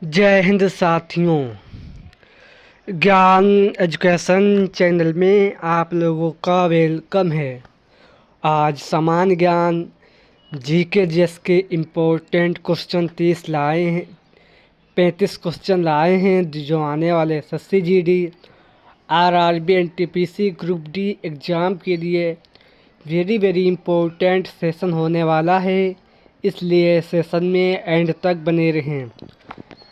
जय हिंद साथियों। ज्ञान एजुकेशन चैनल में आप लोगों का वेलकम है। आज सामान्य ज्ञान जीके जीएस के इम्पोर्टेंट क्वेश्चन 35 क्वेश्चन लाए हैं जो आने वाले SSC GD RRB NTPC group D exam के लिए वेरी इम्पोर्टेंट सेशन होने वाला है, इसलिए सेशन में एंड तक बने रहें।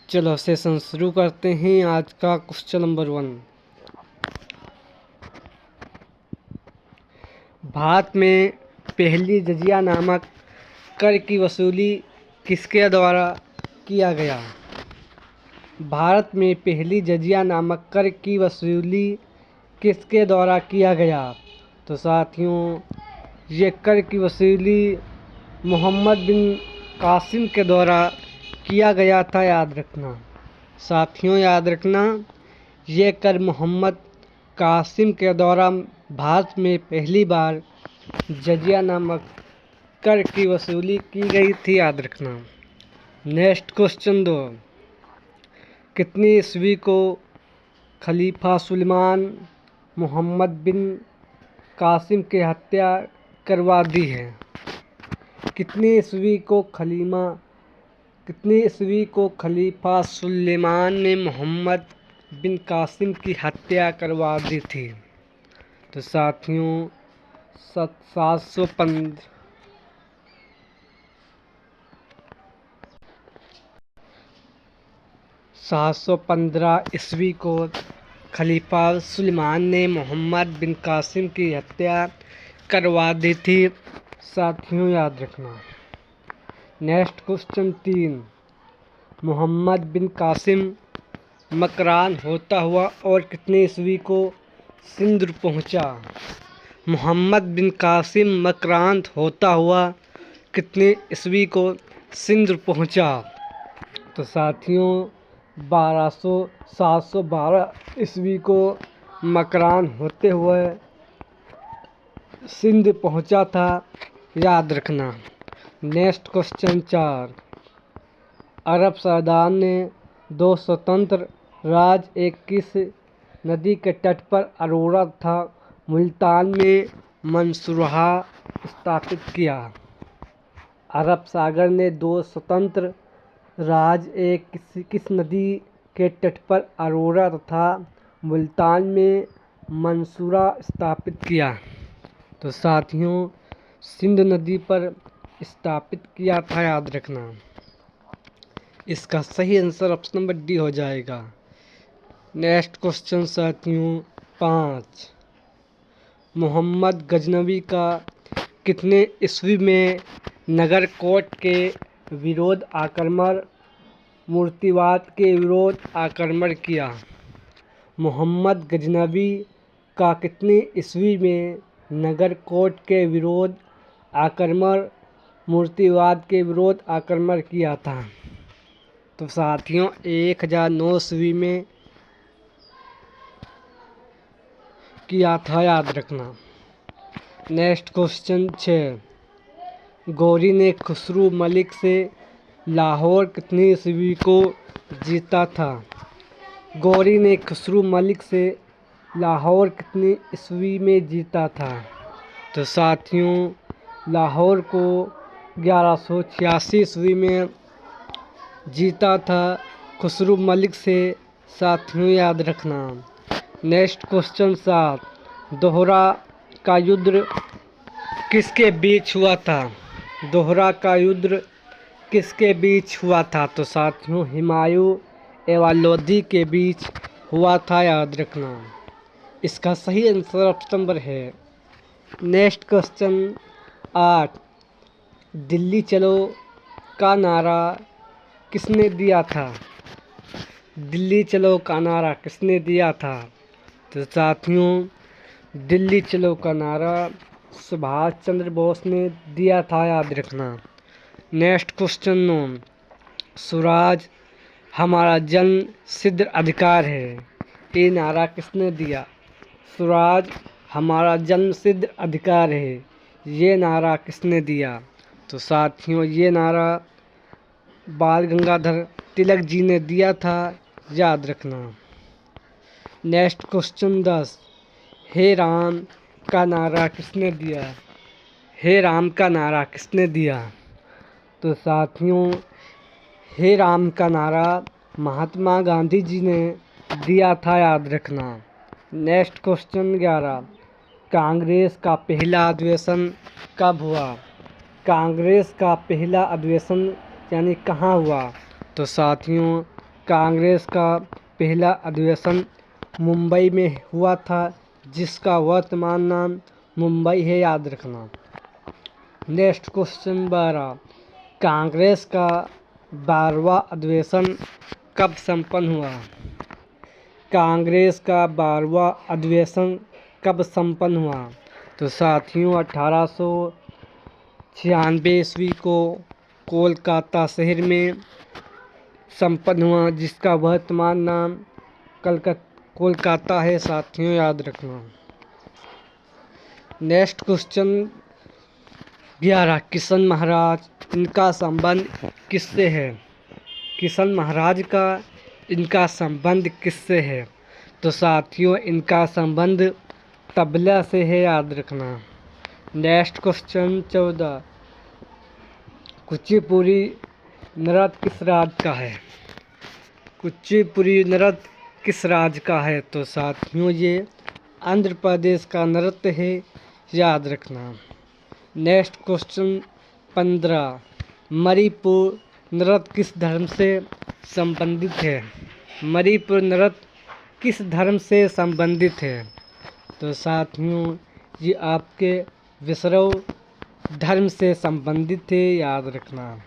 चलो सेशन शुरू करते हैं। आज का क्वेश्चन नंबर 1, भारत में पहली जजिया नामक कर की वसूली किसके द्वारा किया गया? भारत में पहली जजिया नामक कर की वसूली किसके द्वारा किया गया? तो साथियों, ये कर की वसूली मोहम्मद बिन कासिम के द्वारा किया गया था। याद रखना साथियों, याद रखना, ये कर मोहम्मद कासिम के द्वारा भारत में पहली बार जजिया नामक कर की वसूली की गई थी। याद रखना। नेक्स्ट क्वेश्चन 2, कितनी ईस्वी को खलीफा सुलेमान मोहम्मद बिन कासिम की हत्या करवा दी है? कितनी ईस्वी को खलीफा सुलेमान ने मोहम्मद बिन कासिम की हत्या करवा दी थी? तो साथियों 715 ईस्वी को खलीफा सुलेमान ने मोहम्मद बिन कासिम की हत्या करवा दी थी। साथियों याद रखना। नेक्स्ट क्वेश्चन 3, मोहम्मद बिन कासिम मकरान होता हुआ और कितनी ईस्वी को सिंध पहुंचा? मोहम्मद बिन कासिम मकरान होता हुआ कितनी ईस्वी को सिंध पहुंचा? तो साथियों 712 ईस्वी को मकरान होते हुए सिंध पहुंचा था। याद रखना। नेक्स्ट क्वेश्चन 4, अरब सरदार ने 2 स्वतंत्र राज्य एक किस नदी के तट पर अरोरा तथा मुल्तान में मंसूरा स्थापित किया? अरब सागर ने 2 स्वतंत्र राज्य एक किस नदी के तट पर अरोरा तथा मुल्तान में मंसूरा स्थापित किया? तो साथियों सिंध नदी पर स्थापित किया था। याद रखना। इसका सही आंसर ऑप्शन नंबर डी हो जाएगा। नेक्स्ट क्वेश्चन साथियों 5, मोहम्मद गजनवी का कितने ईस्वी में नगरकोट के विरोध आक्रमण मूर्तिवाद के विरोध आक्रमण किया? मोहम्मद गजनवी का कितने ईस्वी में नगरकोट के विरोध आक्रमण मूर्तिवाद के विरोध आक्रमण किया था? तो साथियों 1009 ईस्वी में किया था। याद रखना। नेक्स्ट क्वेश्चन 6, गौरी ने खुसरू मलिक से लाहौर कितनी ईस्वी को जीता था? गौरी ने खुसरू मलिक से लाहौर कितनी ईस्वी में जीता था? तो साथियों लाहौर को 1186 ईस्वी में जीता था खुसरू मलिक से। साथियों याद रखना। नेक्स्ट क्वेश्चन 7, दोहरा का युद्ध किसके बीच हुआ था? दोहरा का युद्ध किसके बीच हुआ था? तो साथियों हुमायूं एवं लोदी के बीच हुआ था। याद रखना। इसका सही आंसर ऑप्शन नंबर है। नेक्स्ट क्वेश्चन 8, दिल्ली चलो का नारा किसने दिया था? दिल्ली चलो का नारा किसने दिया था? तो साथियों दिल्ली चलो का नारा सुभाष चंद्र बोस ने दिया था। याद रखना। नेक्स्ट क्वेश्चन 9, स्वराज हमारा जन्म सिद्ध अधिकार है, ये नारा किसने दिया? स्वराज हमारा जन्म सिद्ध अधिकार है, ये नारा किसने दिया? तो साथियों ये नारा बाल गंगाधर तिलक जी ने दिया था, याद रखना। नेक्स्ट क्वेश्चन 10, हे राम का नारा किसने दिया? हे राम का नारा किसने दिया? तो साथियों, हे राम का नारा महात्मा गांधी जी ने दिया था, याद रखना। नेक्स्ट क्वेश्चन 11, कांग्रेस का पहला अधिवेशन कब हुआ? कांग्रेस का पहला अधिवेशन यानी कहाँ हुआ? तो साथियों, कांग्रेस का पहला अधिवेशन मुंबई में हुआ था, जिसका वर्तमान नाम मुंबई है, याद रखना। नेक्स्ट क्वेश्चन 12, कांग्रेस का 12वां अधिवेशन कब संपन्न हुआ? कांग्रेस का 12वां अधिवेशन कब संपन्न हुआ? तो साथियों, 1896 ईस्वी को कोलकाता शहर में संपन्न हुआ, जिसका वर्तमान नाम कोलकाता है, साथियों, याद रखना। नेक्स्ट क्वेश्चन 11, किशन महाराज, इनका संबंध किससे है? किशन महाराज का इनका संबंध किससे है? तो साथियों, इनका संबंध तबला से है, याद रखना। नेक्स्ट क्वेश्चन 14, कुचिपुड़ी नृत्य किस राज्य का है? कुचिपुड़ी नृत्य किस राज्य का है? तो साथियों, ये आंध्र प्रदेश का नृत्य है, याद रखना। नेक्स्ट क्वेश्चन 15, मणिपुर नृत्य किस धर्म से संबंधित है? मणिपुर नृत्य किस धर्म से संबंधित है? तो साथियों, ये आपके विष्णु धर्म से संबंधित है, याद रखना।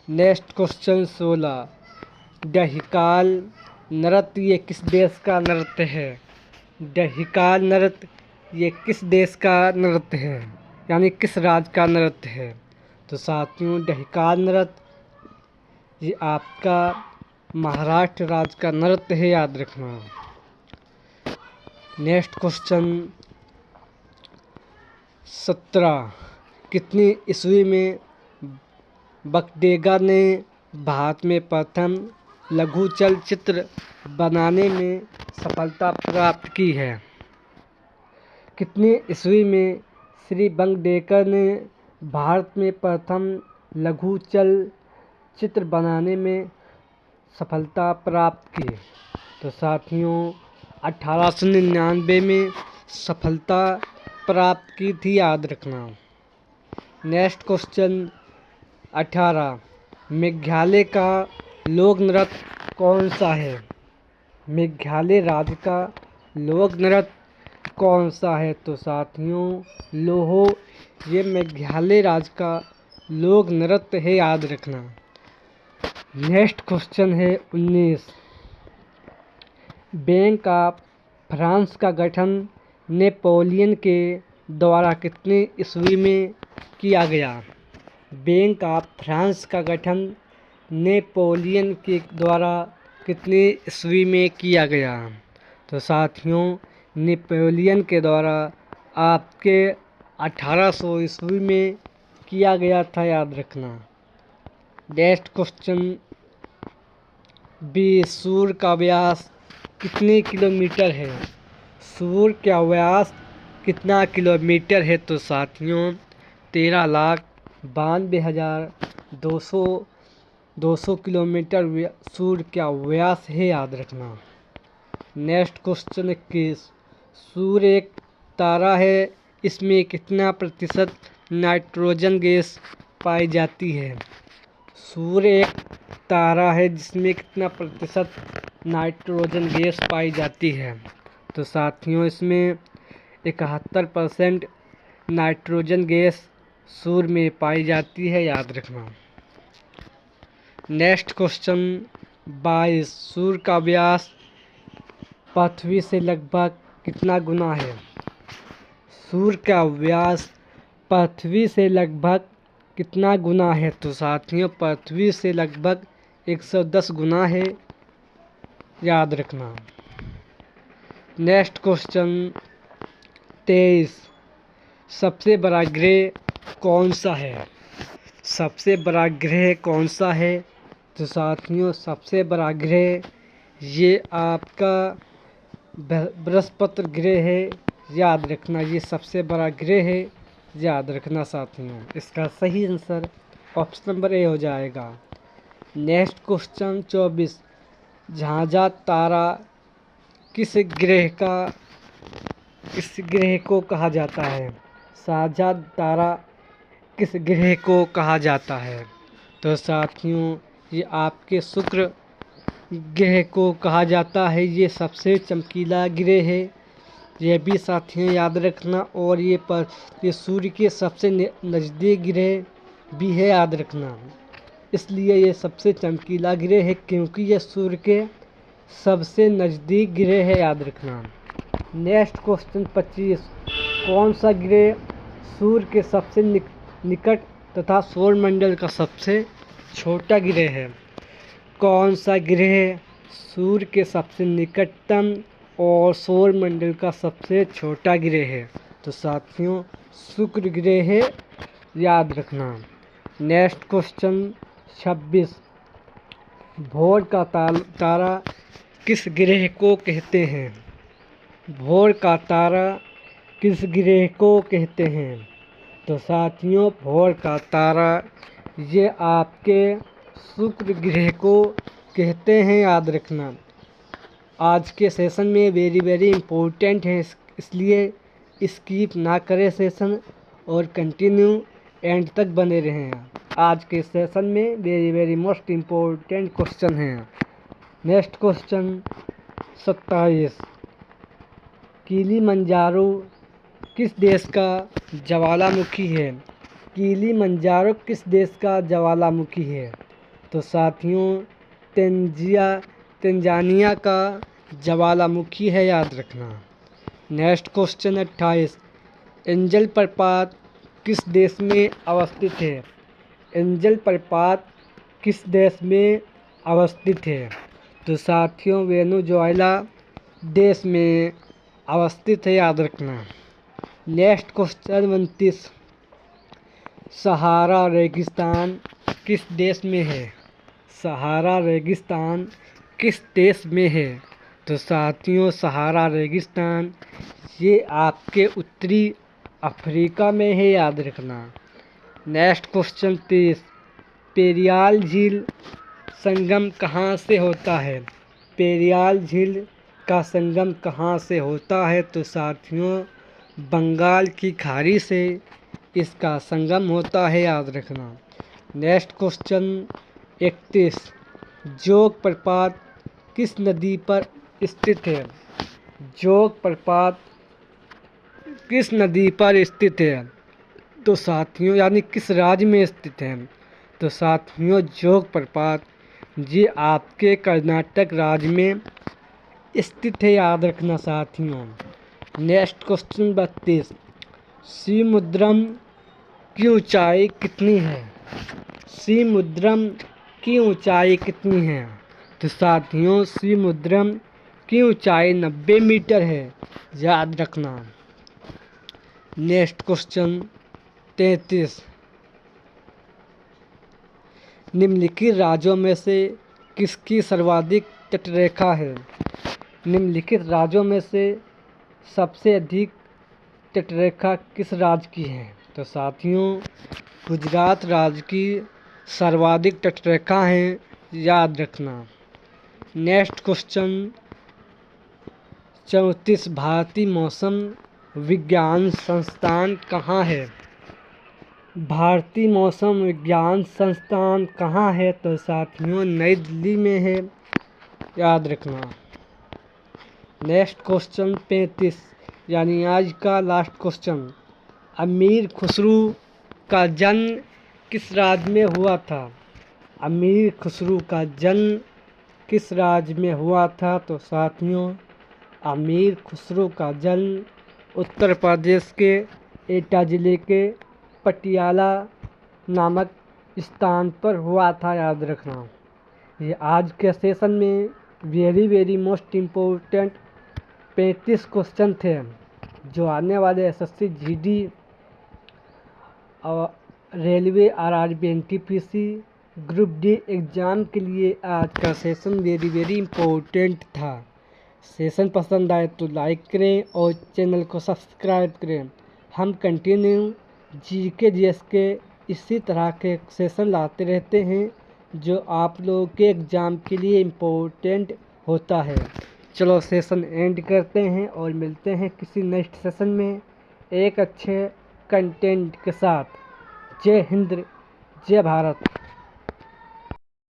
नेक्स्ट क्वेश्चन 16, डहिकाल नृत्य ये किस देश का नृत्य है? डहिकाल नृत्य ये किस देश का नृत्य है, यानी किस राज्य का नृत्य है? तो साथियों, डहिकाल नृत्य ये आपका महाराष्ट्र राज्य का नृत्य है, याद रखना। नेक्स्ट क्वेश्चन 17, कितनी ईस्वी में बकडेगा ने भारत में प्रथम लघु चलचित्र बनाने में सफलता प्राप्त की है? कितनी ईस्वी में श्री बंगडेकर ने भारत में प्रथम लघु चलचित्र बनाने में सफलता प्राप्त की? तो साथियों, 1899 में सफलता प्राप्त की थी, याद रखना। नेक्स्ट क्वेश्चन 18, मेघालय का लोक नृत्य कौन सा है? मेघालय राज्य का लोक नृत्य कौन सा है? तो साथियों, लोहो ये मेघालय राज्य का लोक नृत्य है, याद रखना। नेक्स्ट क्वेश्चन है 19, बैंक ऑफ फ्रांस का गठन नेपोलियन के द्वारा कितनी ईस्वी में किया गया? बैंक ऑफ फ्रांस का गठन नेपोलियन के द्वारा कितनी ईस्वी में किया गया? तो साथियों, नेपोलियन के द्वारा आपके 1800 ईस्वी में किया गया था, याद रखना। नेक्स्ट क्वेश्चन 20, सूर्य का व्यास कितने किलोमीटर है? सूर्य का व्यास कितना किलोमीटर है? तो साथियों, 13,92,200 किलोमीटर सूर्य का व्यास है, याद रखना। नेक्स्ट क्वेश्चन 21, सूर्य एक तारा है, इसमें कितना प्रतिशत नाइट्रोजन गैस पाई जाती है? सूर्य एक तारा है जिसमें कितना प्रतिशत नाइट्रोजन गैस पाई जाती है? तो साथियों, इसमें 71% नाइट्रोजन गैस सूर्य में पाई जाती है, याद रखना। नेक्स्ट क्वेश्चन 22, सूर्य का व्यास पृथ्वी से लगभग कितना गुना है? सूर्य का व्यास पृथ्वी से लगभग कितना गुना है? तो साथियों, पृथ्वी से लगभग 110 गुना है, याद रखना। नेक्स्ट क्वेश्चन 23, सबसे बड़ा ग्रह कौन सा है? सबसे बड़ा ग्रह कौन सा है, तो साथियों सबसे बड़ा ग्रह ये आपका बृहस्पति ग्रह है, याद रखना ये सबसे बड़ा ग्रह है, याद रखना साथियों। इसका सही आंसर ऑप्शन नंबर ए हो जाएगा। नेक्स्ट क्वेश्चन 24, झांझा तारा किस ग्रह को कहा जाता है? झांझा तारा किस ग्रह को कहा जाता है? तो साथियों ये आपके शुक्र ग्रह को कहा जाता है। ये सबसे चमकीला ग्रह है, यह भी साथियों याद रखना। और ये सूर्य के सबसे नज़दीक ग्रह भी है, याद रखना। इसलिए ये सबसे चमकीला ग्रह है क्योंकि यह सूर्य के सबसे नज़दीक ग्रह है, याद रखना। नेक्स्ट क्वेश्चन 25, कौन सा ग्रह सूर्य के सबसे निकट तथा सौरमंडल का सबसे छोटा ग्रह है? कौन सा ग्रह सूर्य के सबसे निकटतम और सौरमंडल का सबसे छोटा ग्रह है? तो साथियों शुक्र ग्रह है, याद रखना। नेक्स्ट क्वेश्चन 26, भोर का तारा किस ग्रह को कहते हैं? भोर का तारा किस ग्रह को कहते हैं? तो साथियों भोर का तारा ये आपके शुक्र ग्रह को कहते हैं, याद रखना। आज के सेशन में वेरी इम्पोर्टेंट है, इसलिए स्किप ना करें सेशन और कंटिन्यू एंड तक बने रहें। आज के सेशन में वेरी मोस्ट इम्पोर्टेंट क्वेश्चन हैं। नेक्स्ट क्वेश्चन 27, किलिमंजारो किस देश का ज्वालामुखी है? किलिमंजारो किस देश का ज्वालामुखी है? तो साथियों तंजानिया का ज्वालामुखी है, याद रखना। नेक्स्ट क्वेश्चन 28, एंजल प्रपात किस देश में अवस्थित है? एंजल प्रपात किस देश में अवस्थित है? तो साथियों वेनेजुएला देश में अवस्थित है, याद रखना। नेक्स्ट क्वेश्चन 29, सहारा रेगिस्तान किस देश में है? सहारा रेगिस्तान किस देश में है? तो साथियों सहारा रेगिस्तान ये आपके उत्तरी अफ्रीका में है, याद रखना। नेक्स्ट क्वेश्चन 30, पेरियाल झील संगम कहाँ से होता है? पेरियाल झील का संगम कहाँ से होता है? तो साथियों बंगाल की खाड़ी से इसका संगम होता है, याद रखना। नेक्स्ट क्वेश्चन 31, जोग प्रपात किस नदी पर स्थित है? जोग प्रपात किस नदी पर स्थित है? तो साथियों यानी किस राज्य में स्थित है? तो साथियों जोग प्रपात ये आपके कर्नाटक राज्य में स्थित है, याद रखना साथियों। नेक्स्ट क्वेश्चन 32, समुद्रम की ऊंचाई कितनी है? समुद्रम की ऊंचाई कितनी है? तो साथियों समुद्रम की ऊंचाई 90 मीटर है, याद रखना। नेक्स्ट क्वेश्चन 33, निम्नलिखित राज्यों में से किसकी सर्वाधिक तटरेखा है? निम्नलिखित राज्यों में से सबसे अधिक तटरेखा किस राज्य की है? तो साथियों गुजरात राज्य की सर्वाधिक तटरेखा है, याद रखना। नेक्स्ट क्वेश्चन 34, भारतीय मौसम विज्ञान संस्थान कहाँ है? भारतीय मौसम विज्ञान संस्थान कहाँ है? तो साथियों नई दिल्ली में है, याद रखना। नेक्स्ट क्वेश्चन 35 यानी आज का लास्ट क्वेश्चन, अमीर खुसरू का जन्म किस राज्य में हुआ था? अमीर खुसरू का जन्म किस राज्य में हुआ था? तो साथियों अमीर खुसरू का जन्म उत्तर प्रदेश के एटा ज़िले के पटियाला नामक स्थान पर हुआ था, याद रखना। ये आज के सेशन में वेरी मोस्ट इम्पोर्टेंट 35 क्वेश्चन थे जो आने वाले एसएससी जीडी और railway RRB NTPC group D exam के लिए आज का सेशन वेरी इम्पोर्टेंट था। सेशन पसंद आए तो लाइक करें और चैनल को सब्सक्राइब करें। हम कंटिन्यू जीके जीएसके इसी तरह के सेशन लाते रहते हैं जो आप लोगों के एग्ज़ाम के लिए इम्पोर्टेंट होता है। चलो सेशन एंड करते हैं और मिलते हैं किसी नेक्स्ट सेशन में एक अच्छे कंटेंट के साथ। जय हिंद, जय भारत।